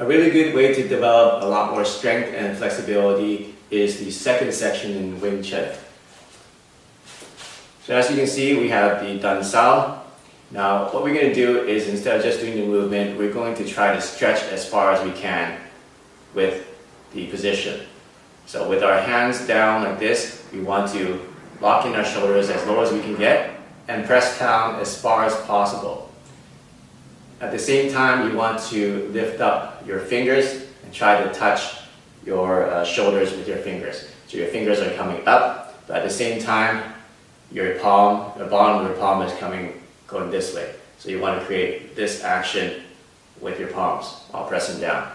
A really good way to develop a lot more strength and flexibility is the second section in Wing Chun. So as you can see, we have the Dan Sao. Now what we're going to do is, instead of just doing the movement, we're going to try to stretch as far as we can with the position. So with our hands down like this, we want to lock in our shoulders as low as we can get and press down as far as possible. At the same time, you want to lift up your fingers and try to touch your shoulders with your fingers. So your fingers are coming up, but at the same time, the bottom of your palm is going this way. So you want to create this action with your palms while pressing down.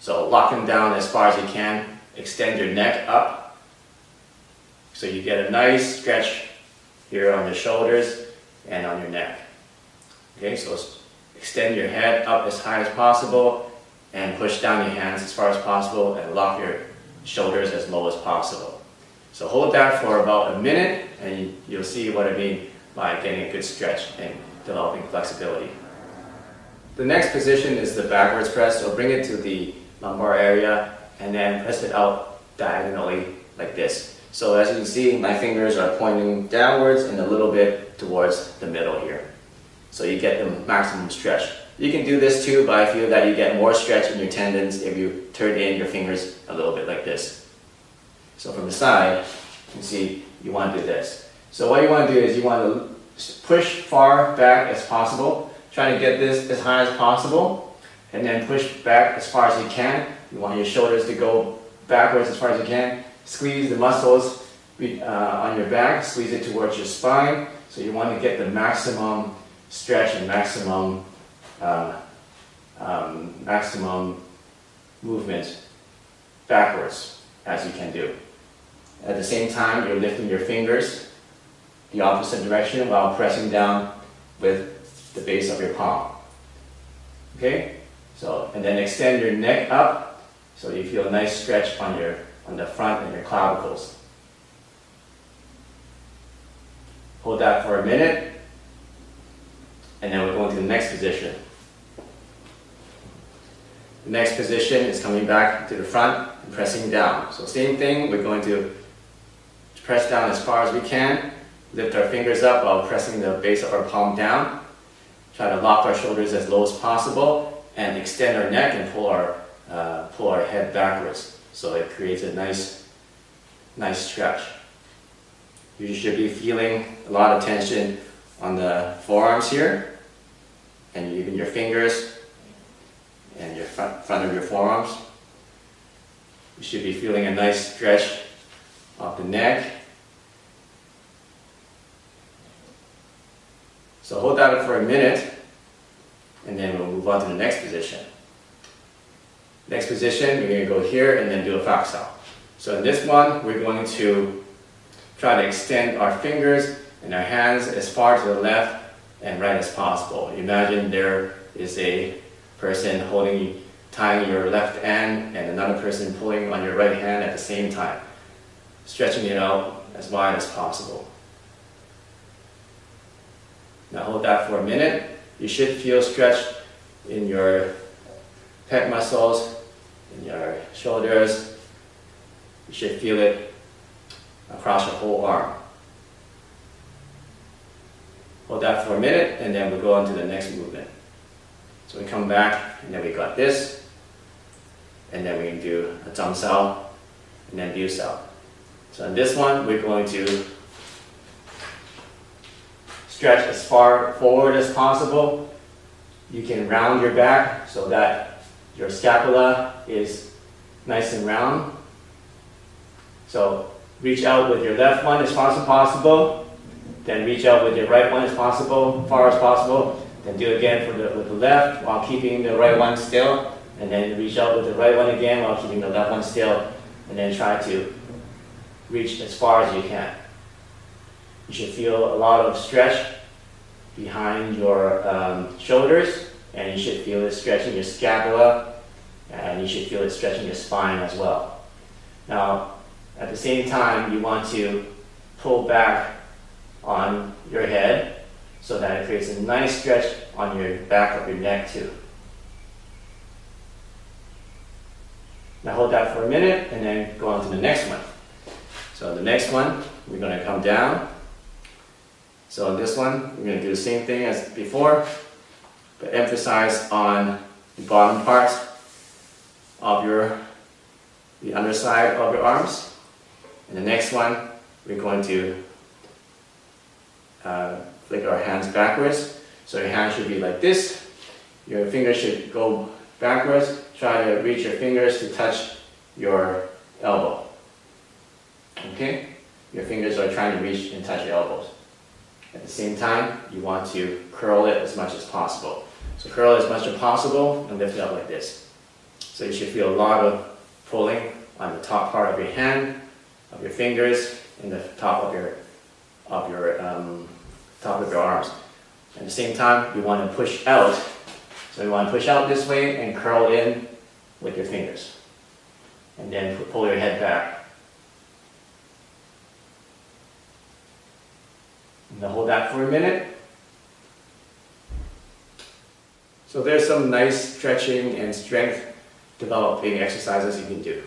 So lock them down as far as you can. Extend your neck up so you get a nice stretch here on your shoulders and on your neck. Okay, so extend your head up as high as possible and push down your hands as far as possible and lock your shoulders as low as possible. So hold that for about a minute and you'll see what I mean by getting a good stretch and developing flexibility. The next position is the backwards press. So bring it to the lumbar area and then press it out diagonally like this. So as you can see, my fingers are pointing downwards and a little bit towards the middle here. So you get the maximum stretch. You can do this too, but I feel that you get more stretch in your tendons if you turn in your fingers a little bit like this. So from the side, you can see you want to do this. So what you want to do is you want to push far back as possible. Try to get this as high as possible and then push back as far as you can. You want your shoulders to go backwards as far as you can. Squeeze the muscles on your back, squeeze it towards your spine. So you want to get the maximum stretch and maximum movement backwards as you can do. At the same time, you're lifting your fingers the opposite direction while pressing down with the base of your palm. Okay? So, and then extend your neck up so you feel a nice stretch on the front and your clavicles. Hold that for a minute. And then we're going to the next position. The next position is coming back to the front and pressing down. So same thing, we're going to press down as far as we can, lift our fingers up while pressing the base of our palm down. Try to lock our shoulders as low as possible and extend our neck and pull our head backwards. So it creates a nice stretch. You should be feeling a lot of tension on the forearms here, and even your fingers and your front of your forearms. You should be feeling a nice stretch of the neck. So hold that for a minute, and then we'll move on to the next position. Next position, we're going to go here and then do a fak sao. So in this one, we're going to try to extend our fingers and our hands as far to the left and right as possible. Imagine there is a person tying your left hand and another person pulling on your right hand at the same time, stretching it out as wide as possible. Now hold that for a minute. You should feel stretch in your pec muscles, in your shoulders. You should feel it across your whole arm. Hold that for a minute and then we'll go on to the next movement. So we come back and then we got this, and then we can do a Dan Sao and then Biu Sao. So in this one, we're going to stretch as far forward as possible. You can round your back so that your scapula is nice and round. So reach out with your left one as far as possible, then reach out with your right one as far as possible, then do it again with the left while keeping the right one still, and then reach out with the right one again while keeping the left one still, and then try to reach as far as you can. You should feel a lot of stretch behind your shoulders, and you should feel it stretching your scapula, and you should feel it stretching your spine as well. Now, at the same time, you want to pull back on your head so that it creates a nice stretch on your back of your neck too. Now hold that for a minute and then go on to the next one. So the next one, we're going to come down. So in this one, we're going to do the same thing as before, but emphasize on the bottom part of the underside of your arms. And the next one, we're going to flick our hands backwards. So your hand should be like this. Your fingers should go backwards. Try to reach your fingers to touch your elbow. Okay? Your fingers are trying to reach and touch your elbows. At the same time, you want to curl it as much as possible. So curl it as much as possible and lift it up like this. So you should feel a lot of pulling on the top part of your hand, of your fingers, and the top of your arms. At the same time, you want to push out. So you want to push out this way and curl in with your fingers. And then pull your head back. And then hold that for a minute. So there's some nice stretching and strength developing exercises you can do.